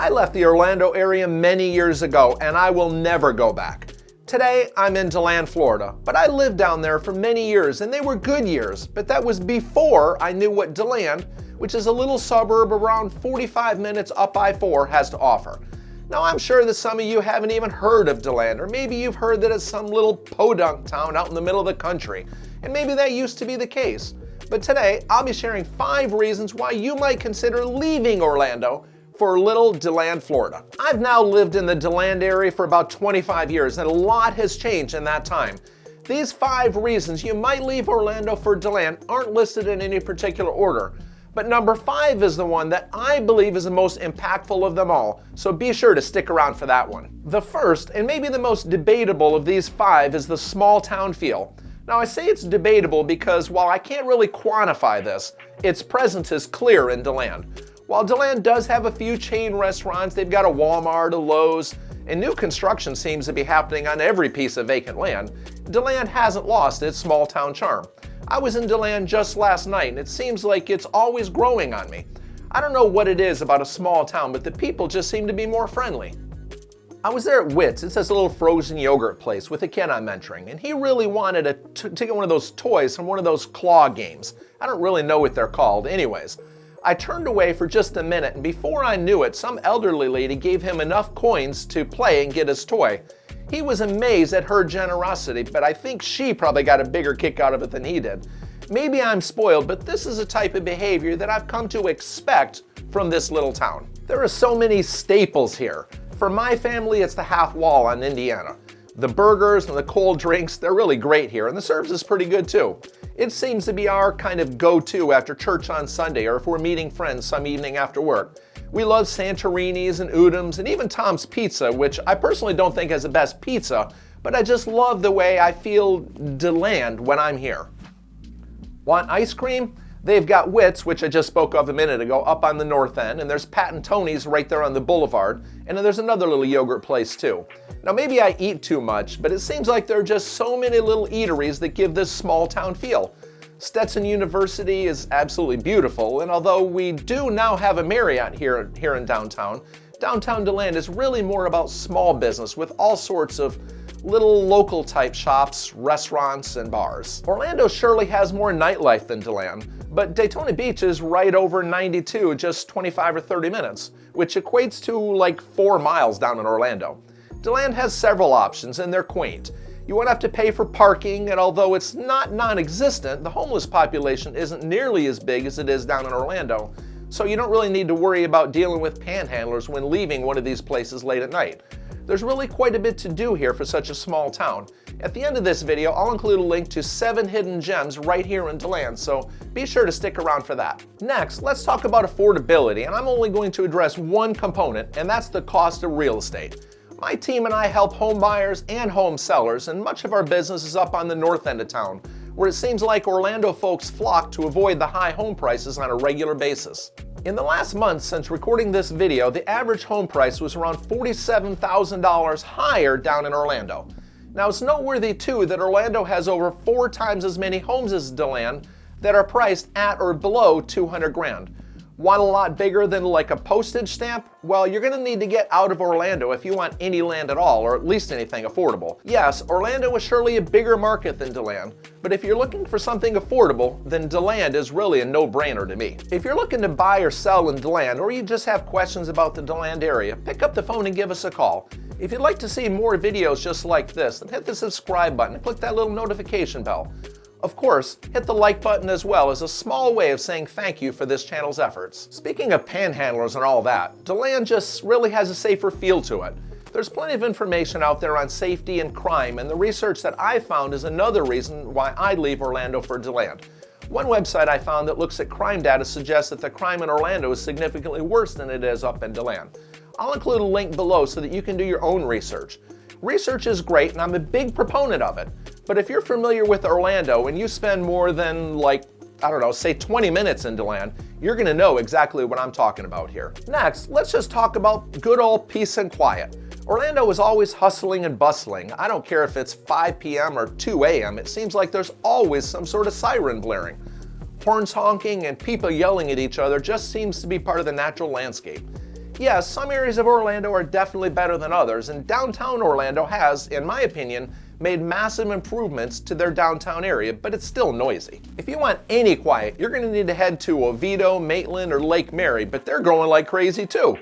I left the Orlando area many years ago and I will never go back. Today, I'm in Deland, Florida, but I lived down there for many years and they were good years, but that was before I knew what Deland, which is a little suburb around 45 minutes up I-4, has to offer. Now, I'm sure that some of you haven't even heard of Deland, or maybe you've heard that it's some little podunk town out in the middle of the country, and maybe that used to be the case. But today, I'll be sharing 5 reasons why you might consider leaving Orlando for little Deland, Florida. I've now lived in the Deland area for about 25 years, and a lot has changed in that time. These 5 reasons you might leave Orlando for Deland aren't listed in any particular order, but number 5 is the one that I believe is the most impactful of them all, so be sure to stick around for that one. The first, and maybe the most debatable of these 5, is the small town feel. Now, I say it's debatable because while I can't really quantify this, its presence is clear in Deland. While Deland does have a few chain restaurants, they've got a Walmart, a Lowe's, and new construction seems to be happening on every piece of vacant land, Deland hasn't lost its small town charm. I was in Deland just last night and it seems like it's always growing on me. I don't know what it is about a small town, but the people just seem to be more friendly. I was there at Witt's. It's this little frozen yogurt place with a kid I'm mentoring, and he really wanted to get one of those toys from one of those claw games. I don't really know what they're called. Anyways, I turned away for just a minute, and before I knew it, some elderly lady gave him enough coins to play and get his toy. He was amazed at her generosity, but I think she probably got a bigger kick out of it than he did. Maybe I'm spoiled, but this is a type of behavior that I've come to expect from this little town. There are so many staples here. For my family, it's the half wall on Indiana. The burgers and the cold drinks, they're really great here, and the service is pretty good too. It seems to be our kind of go-to after church on Sunday or if we're meeting friends some evening after work. We love Santorini's and Udim's and even Tom's Pizza, which I personally don't think has the best pizza, but I just love the way I feel Deland when I'm here. Want ice cream? They've got Witt's, which I just spoke of a minute ago, up on the north end, and there's Pat and Tony's right there on the boulevard, and then there's another little yogurt place too. Now maybe I eat too much, but it seems like there are just so many little eateries that give this small town feel. Stetson University is absolutely beautiful, and although we do now have a Marriott here in downtown Deland is really more about small business with all sorts of little local type shops, restaurants, and bars. Orlando surely has more nightlife than Deland, but Daytona Beach is right over 92, just 25 or 30 minutes, which equates to like 4 miles down in Orlando. Deland has several options and they're quaint. You won't have to pay for parking, and although it's not non-existent, the homeless population isn't nearly as big as it is down in Orlando, so you don't really need to worry about dealing with panhandlers when leaving one of these places late at night. There's really quite a bit to do here for such a small town. At the end of this video, I'll include a link to 7 hidden gems right here in Deland, so be sure to stick around for that. Next, let's talk about affordability, and I'm only going to address one component, and that's the cost of real estate. My team and I help home buyers and home sellers, and much of our business is up on the north end of town, where it seems like Orlando folks flock to avoid the high home prices on a regular basis. In the last month since recording this video, the average home price was around $47,000 higher down in Orlando. Now it's noteworthy too that Orlando has over 4 times as many homes as Deland that are priced at or below $200,000. Want a lot bigger than like a postage stamp? Well, you're gonna need to get out of Orlando if you want any land at all, or at least anything affordable. Yes, Orlando is surely a bigger market than Deland, but if you're looking for something affordable, then Deland is really a no-brainer to me. If you're looking to buy or sell in Deland, or you just have questions about the Deland area, pick up the phone and give us a call. If you'd like to see more videos just like this, then hit the subscribe button and click that little notification bell. Of course, hit the like button as well as a small way of saying thank you for this channel's efforts. Speaking of panhandlers and all that, Deland just really has a safer feel to it. There's plenty of information out there on safety and crime, and the research that I found is another reason why I leave Orlando for Deland. One website I found that looks at crime data suggests that the crime in Orlando is significantly worse than it is up in Deland. I'll include a link below so that you can do your own research. Research is great, and I'm a big proponent of it. But if you're familiar with Orlando and you spend more than say 20 minutes in Deland, you're gonna know exactly what I'm talking about here. Next, let's just talk about good old peace and quiet. Orlando is always hustling and bustling. I don't care if it's 5 p.m. or 2 a.m. It seems like there's always some sort of siren blaring. Horns honking and people yelling at each other just seems to be part of the natural landscape. Yes, some areas of Orlando are definitely better than others, and downtown Orlando has, in my opinion, made massive improvements to their downtown area, but it's still noisy. If you want any quiet, you're going to need to head to Oviedo, Maitland, or Lake Mary, but they're growing like crazy too.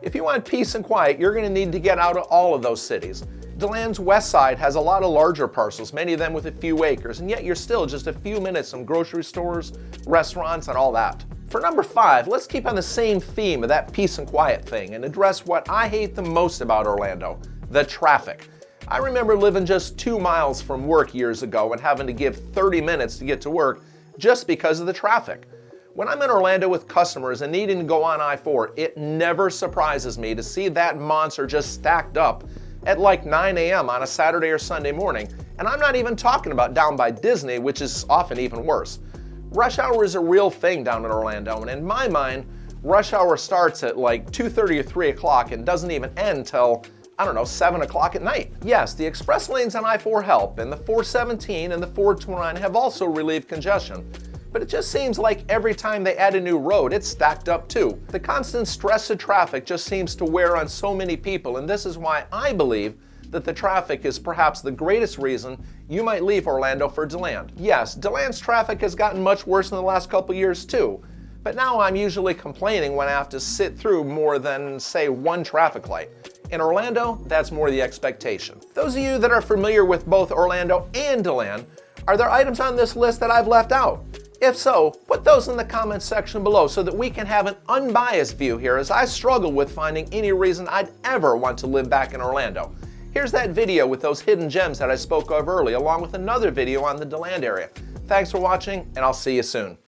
If you want peace and quiet, you're going to need to get out of all of those cities. Deland's west side has a lot of larger parcels, many of them with a few acres, and yet you're still just a few minutes from grocery stores, restaurants, and all that. For number 5, let's keep on the same theme of that peace and quiet thing and address what I hate the most about Orlando, the traffic. I remember living just 2 miles from work years ago and having to give 30 minutes to get to work just because of the traffic. When I'm in Orlando with customers and needing to go on I-4, it never surprises me to see that monster just stacked up at like 9 a.m. on a Saturday or Sunday morning, and I'm not even talking about down by Disney, which is often even worse. Rush hour is a real thing down in Orlando, and in my mind, rush hour starts at like 2:30 or 3 o'clock and doesn't even end till, I don't know, 7 o'clock at night. Yes, the express lanes on I-4 help, and the 417 and the 429 have also relieved congestion. But it just seems like every time they add a new road, it's stacked up too. The constant stress of traffic just seems to wear on so many people, and this is why I believe that the traffic is perhaps the greatest reason you might leave Orlando for Deland. Yes, Deland's traffic has gotten much worse in the last couple years too, but now I'm usually complaining when I have to sit through more than, say, one traffic light. In Orlando, that's more the expectation. Those of you that are familiar with both Orlando and Deland, are there items on this list that I've left out? If so, put those in the comments section below so that we can have an unbiased view here as I struggle with finding any reason I'd ever want to live back in Orlando. Here's that video with those hidden gems that I spoke of earlier, along with another video on the Deland area. Thanks for watching, and I'll see you soon.